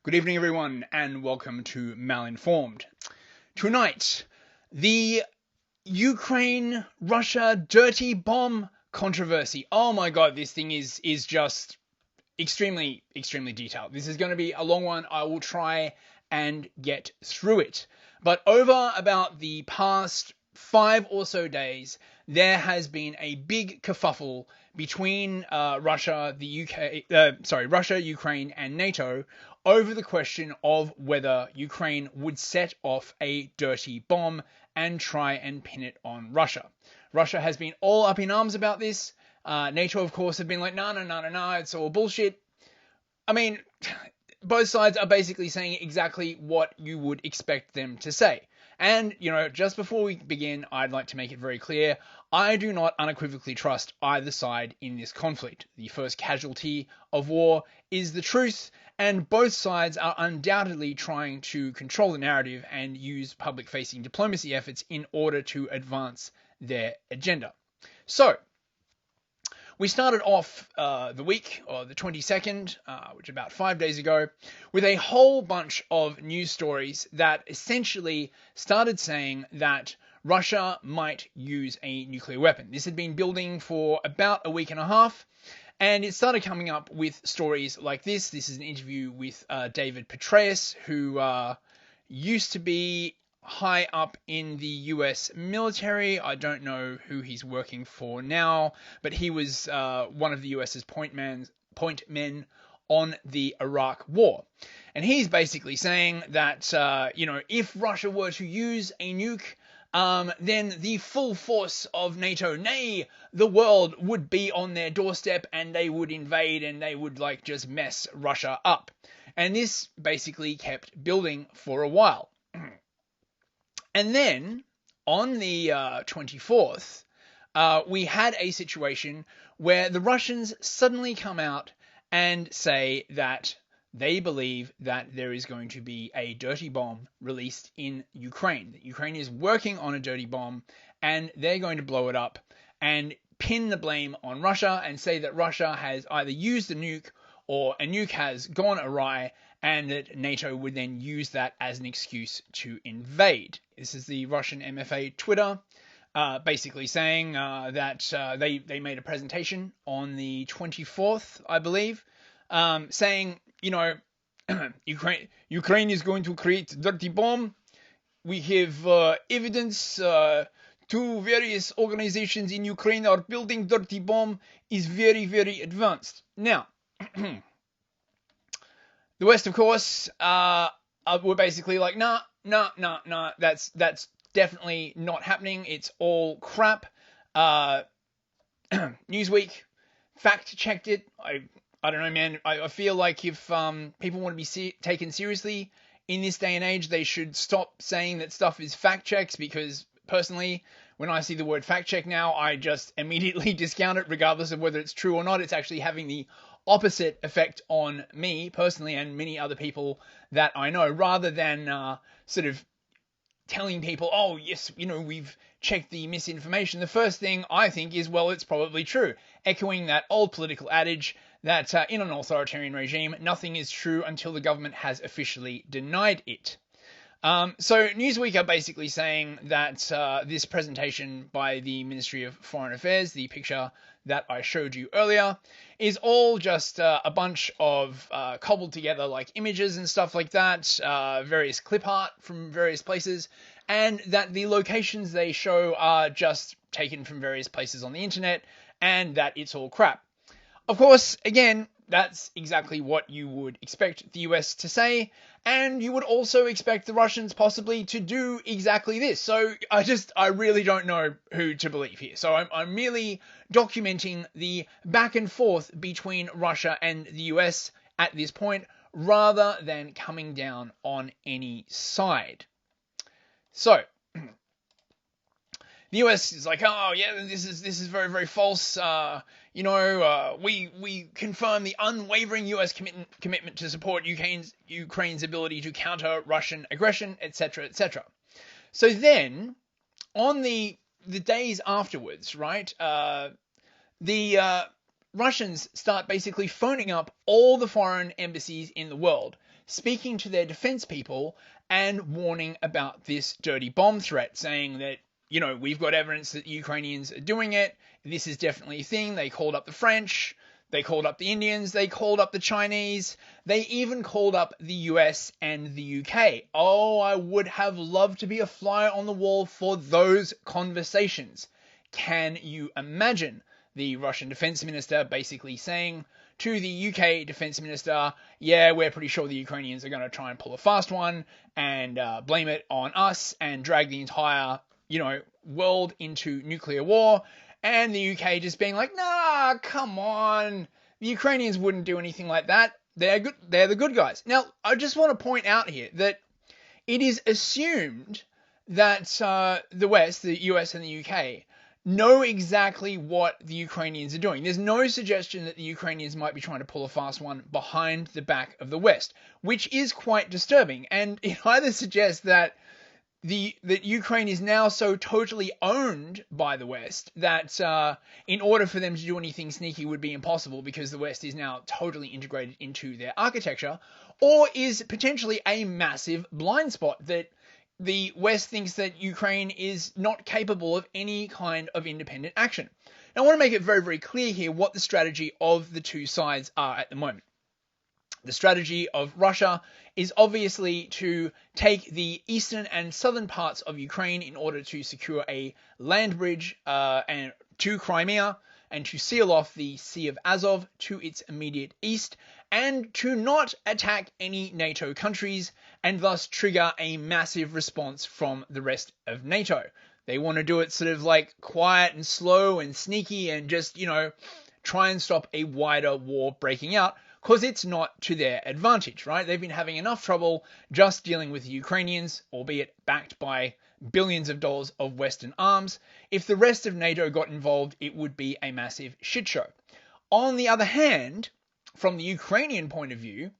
Good evening, everyone, and welcome to Malinformed. Tonight, the Ukraine-Russia dirty bomb controversy. Oh my god, this thing is just extremely detailed. This is going to be a long one. I will try and get through it. But over about the past 5 or so days, there has been a big kerfuffle between Russia, Ukraine, and NATO over the question of whether Ukraine would set off a dirty bomb and try and pin it on Russia. Russia has been all up in arms about this. NATO, of course, have been like, no, it's all bullshit. I mean, both sides are basically saying exactly what you would expect them to say. And, just before we begin, I'd like to make it very clear, I do not unequivocally trust either side in this conflict. The first casualty of war is the truth, and both sides are undoubtedly trying to control the narrative and use public-facing diplomacy efforts in order to advance their agenda. So, we started off the week, or the 22nd, which is about 5 days ago, with a whole bunch of news stories that essentially started saying that Russia might use a nuclear weapon. This had been building for about a week and a half, and it started coming up with stories like this. This is an interview with David Petraeus, who used to be high up in the US military. I don't know who he's working for now, but he was one of the US's point men on the Iraq War. And he's basically saying that, if Russia were to use a nuke, then the full force of NATO, nay, the world, would be on their doorstep and they would invade and they would just mess Russia up. And this basically kept building for a while. And then, on the 24th, we had a situation where the Russians suddenly come out and say that they believe that there is going to be a dirty bomb released in Ukraine. That Ukraine is working on a dirty bomb, and they're going to blow it up and pin the blame on Russia and say that Russia has either used a nuke or a nuke has gone awry, and that NATO would then use that as an excuse to invade. This is the Russian MFA Twitter, basically saying that they made a presentation on the 24th, I believe, saying, Ukraine is going to create a dirty bomb. We have evidence. 2 various organizations in Ukraine are building dirty bomb. Is very advanced. Now, the West, of course, were basically like, nah, that's definitely not happening. It's all crap. Newsweek fact-checked it. I don't know, man. I feel like if people want to be taken seriously in this day and age, they should stop saying that stuff is fact-checks, because personally, when I see the word fact-check now, I just immediately discount it, regardless of whether it's true or not. It's actually having the opposite effect on me personally and many other people that I know, rather than sort of telling people, oh yes, we've checked the misinformation. The first thing I think is, well, it's probably true, echoing that old political adage that in an authoritarian regime, nothing is true until the government has officially denied it. So Newsweek are basically saying that this presentation by the Ministry of Foreign Affairs, the picture that I showed you earlier, is all just a bunch of cobbled together images and stuff like that, various clip art from various places, and that the locations they show are just taken from various places on the internet, and that it's all crap. Of course, again, that's exactly what you would expect the US to say, and you would also expect the Russians possibly to do exactly this. So I really don't know who to believe here. So I'm merely documenting the back and forth between Russia and the US at this point, rather than coming down on any side. So the US is like, oh yeah, this is very false. We confirm the unwavering US commitment to support Ukraine's ability to counter Russian aggression, etc., etc. So then, on the days afterwards, right, the Russians start basically phoning up all the foreign embassies in the world, speaking to their defense people and warning about this dirty bomb threat, saying that, we've got evidence that the Ukrainians are doing it. This is definitely a thing. They called up the French. They called up the Indians. They called up the Chinese. They even called up the US and the UK. Oh, I would have loved to be a fly on the wall for those conversations. Can you imagine the Russian defense minister basically saying to the UK defense minister, yeah, we're pretty sure the Ukrainians are going to try and pull a fast one and blame it on us and drag the entire, world into nuclear war. And the UK just being like, nah, come on. The Ukrainians wouldn't do anything like that. They're good. They're the good guys. Now, I just want to point out here that it is assumed that the West, the US and the UK, know exactly what the Ukrainians are doing. There's no suggestion that the Ukrainians might be trying to pull a fast one behind the back of the West, which is quite disturbing. And it either suggests that that Ukraine is now so totally owned by the West that in order for them to do anything sneaky would be impossible because the West is now totally integrated into their architecture, or is potentially a massive blind spot that the West thinks that Ukraine is not capable of any kind of independent action. Now, I want to make it very, very clear here what the strategy of the two sides are at the moment. The strategy of Russia is obviously to take the eastern and southern parts of Ukraine in order to secure a land bridge and to Crimea and to seal off the Sea of Azov to its immediate east, and to not attack any NATO countries and thus trigger a massive response from the rest of NATO. They want to do it sort of like quiet and slow and sneaky and just, try and stop a wider war breaking out, because it's not to their advantage, right? They've been having enough trouble just dealing with the Ukrainians, albeit backed by billions of dollars of Western arms. If the rest of NATO got involved, it would be a massive shit show. On the other hand, from the Ukrainian point of view,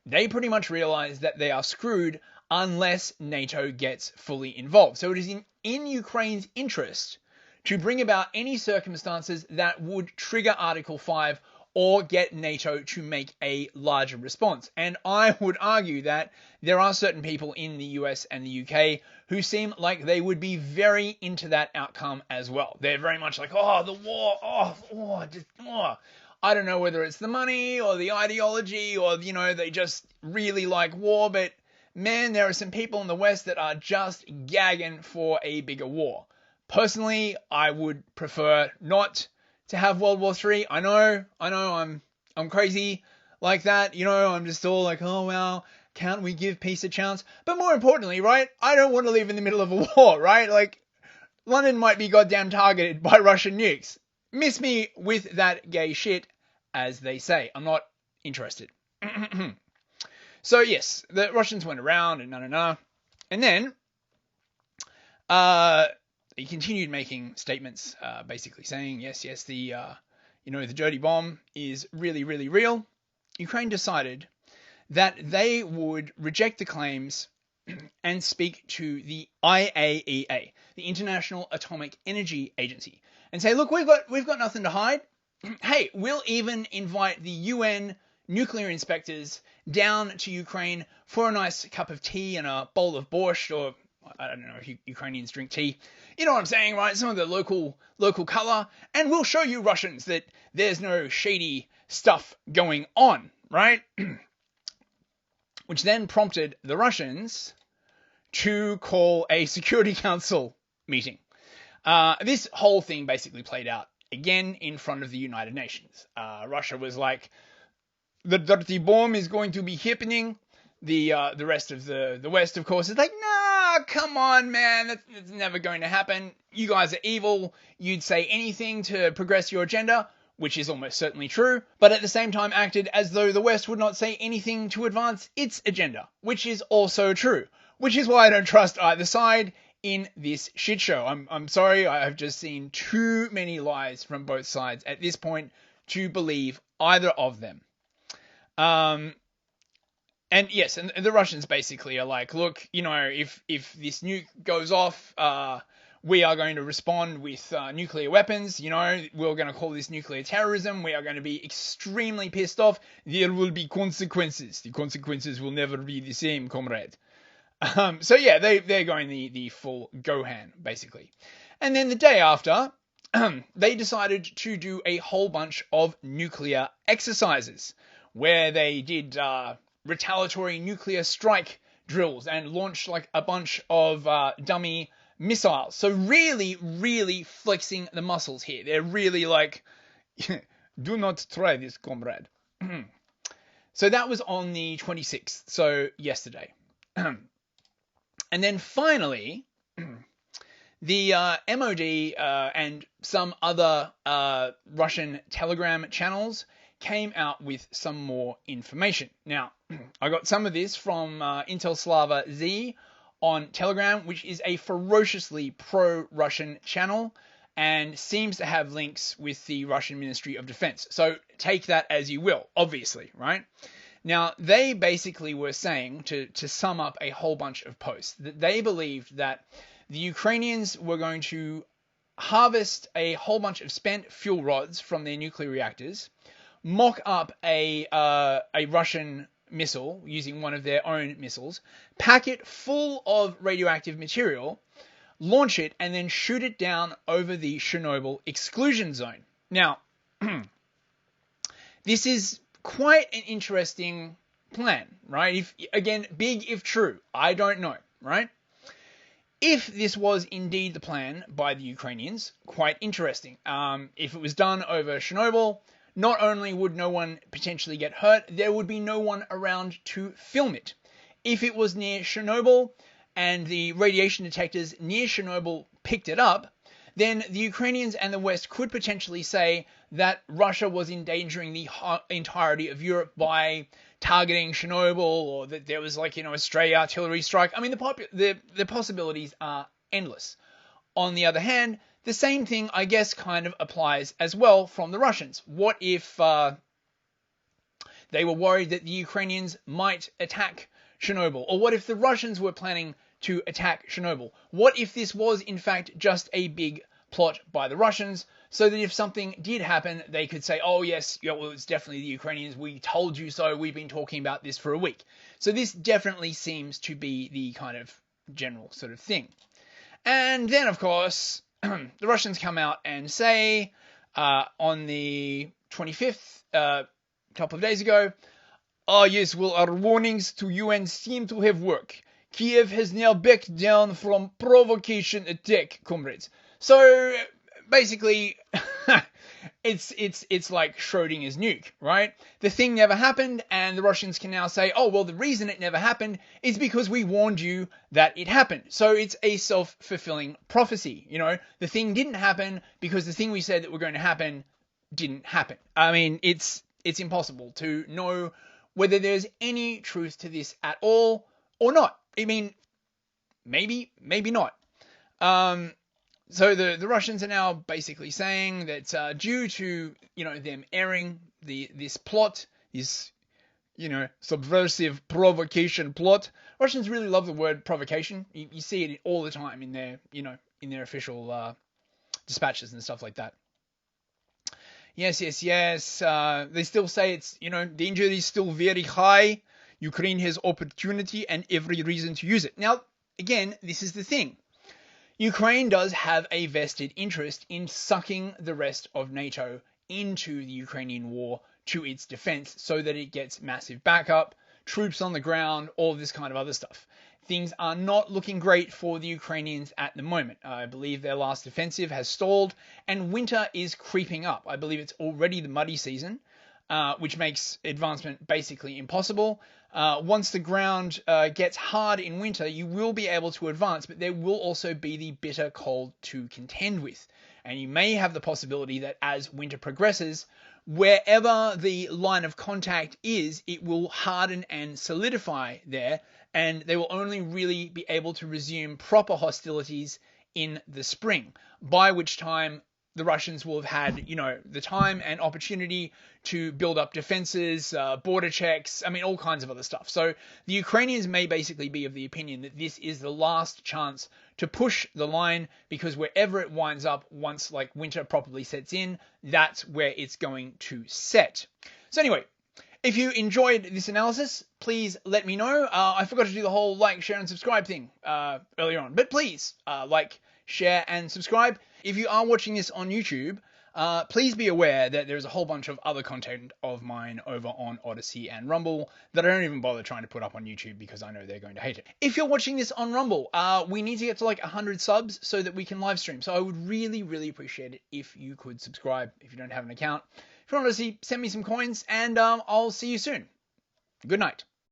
they pretty much realize that they are screwed unless NATO gets fully involved. So it is in Ukraine's interest to bring about any circumstances that would trigger Article 5 or get NATO to make a larger response. And I would argue that there are certain people in the US and the UK who seem like they would be very into that outcome as well. They're very much like, the war, I don't know whether it's the money or the ideology or, they just really like war, but man, there are some people in the West that are just gagging for a bigger war. Personally, I would prefer not to have World War III. I know, I'm crazy like that. I'm just all like, oh, well, can't we give peace a chance? But more importantly, right, I don't want to live in the middle of a war, right? Like, London might be goddamn targeted by Russian nukes. Miss me with that gay shit, as they say. I'm not interested. So, yes, the Russians went around and and then, he continued making statements, basically saying, yes, the dirty bomb is really, really real. Ukraine decided that they would reject the claims and speak to the IAEA, the International Atomic Energy Agency, and say, look, we've got nothing to hide. Hey, we'll even invite the UN nuclear inspectors down to Ukraine for a nice cup of tea and a bowl of borscht, or I don't know if Ukrainians drink tea. You know what I'm saying, right? Some of the local color. And we'll show you Russians that there's no shady stuff going on, right? Which then prompted the Russians to call a Security Council meeting. This whole thing basically played out again in front of the United Nations. Russia was like, the dirty bomb is going to be happening. The rest of the West, of course, is like, nah, come on, man, that's never going to happen. You guys are evil. You'd say anything to progress your agenda, which is almost certainly true, but at the same time acted as though the West would not say anything to advance its agenda, which is also true, which is why I don't trust either side in this shit show. I'm sorry, I have just seen too many lies from both sides at this point to believe either of them. And yes, and the Russians basically are like, look, if this nuke goes off, we are going to respond with nuclear weapons. We're going to call this nuclear terrorism. We are going to be extremely pissed off. There will be consequences. The consequences will never be the same, comrade. So yeah, they're going the full Gohan, basically. And then the day after, they decided to do a whole bunch of nuclear exercises where they did retaliatory nuclear strike drills and launched like a bunch of dummy missiles. So really, really flexing the muscles here. They're really like, do not try this, comrade. So that was on the 26th, so yesterday. And then finally, the MOD and some other Russian Telegram channels came out with some more information. Now, I got some of this from Intel Slava Z on Telegram, which is a ferociously pro-Russian channel and seems to have links with the Russian Ministry of Defense. So take that as you will, obviously, right? Now, they basically were saying, to sum up a whole bunch of posts, that they believed that the Ukrainians were going to harvest a whole bunch of spent fuel rods from their nuclear reactors, mock up a Russian missile using one of their own missiles, pack it full of radioactive material, launch it, and then shoot it down over the Chernobyl exclusion zone. Now, this is quite an interesting plan, right? Again, big if true. I don't know, right? If this was indeed the plan by the Ukrainians, quite interesting. If it was done over Chernobyl, not only would no one potentially get hurt, there would be no one around to film it. If it was near Chernobyl and the radiation detectors near Chernobyl picked it up, then the Ukrainians and the West could potentially say that Russia was endangering the entirety of Europe by targeting Chernobyl, or that there was like, a stray artillery strike. I mean, the possibilities are endless. On the other hand, the same thing, I guess, kind of applies as well from the Russians. What if they were worried that the Ukrainians might attack Chernobyl? Or what if the Russians were planning to attack Chernobyl? What if this was, in fact, just a big plot by the Russians, so that if something did happen, they could say, oh yes, well, it's definitely the Ukrainians, we told you so, we've been talking about this for a week. So this definitely seems to be the kind of general sort of thing. And then, of course, the Russians come out and say, on the 25th, a couple of days ago, oh yes, well, our warnings to UN seem to have worked. Kiev has now backed down from provocation attack, comrades. So basically, it's like Schrodinger's nuke, right? The thing never happened, and the Russians can now say, oh, well, the reason it never happened is because we warned you that it happened. So it's a self-fulfilling prophecy. The thing didn't happen because the thing we said that were going to happen didn't happen. I mean, it's impossible to know whether there's any truth to this at all or not. I mean, maybe not. So the Russians are now basically saying that due to them airing this plot, this subversive provocation plot. Russians really love the word provocation. You see it all the time in their official dispatches and stuff like that. Yes. They still say it's danger is still very high. Ukraine has opportunity and every reason to use it. Now, again, this is the thing. Ukraine does have a vested interest in sucking the rest of NATO into the Ukrainian war to its defense so that it gets massive backup, troops on the ground, all this kind of other stuff. Things are not looking great for the Ukrainians at the moment. I believe their last offensive has stalled and winter is creeping up. I believe it's already the muddy season, which makes advancement basically impossible. Once the ground gets hard in winter, you will be able to advance, but there will also be the bitter cold to contend with. And you may have the possibility that as winter progresses, wherever the line of contact is, it will harden and solidify there, and they will only really be able to resume proper hostilities in the spring, by which time the Russians will have had, the time and opportunity to build up defenses, border checks, all kinds of other stuff. So the Ukrainians may basically be of the opinion that this is the last chance to push the line, because wherever it winds up, once like winter properly sets in, that's where it's going to set. So anyway, if you enjoyed this analysis, please let me know. I forgot to do the whole like, share, and subscribe thing earlier on. But please like, share, and subscribe. If you are watching this on YouTube, please be aware that there's a whole bunch of other content of mine over on Odysee and Rumble that I don't even bother trying to put up on YouTube because I know they're going to hate it. If you're watching this on Rumble, we need to get to like 100 subs so that we can live stream. So I would really, really appreciate it if you could subscribe if you don't have an account. If you want to see, send me some coins, and I'll see you soon. Good night.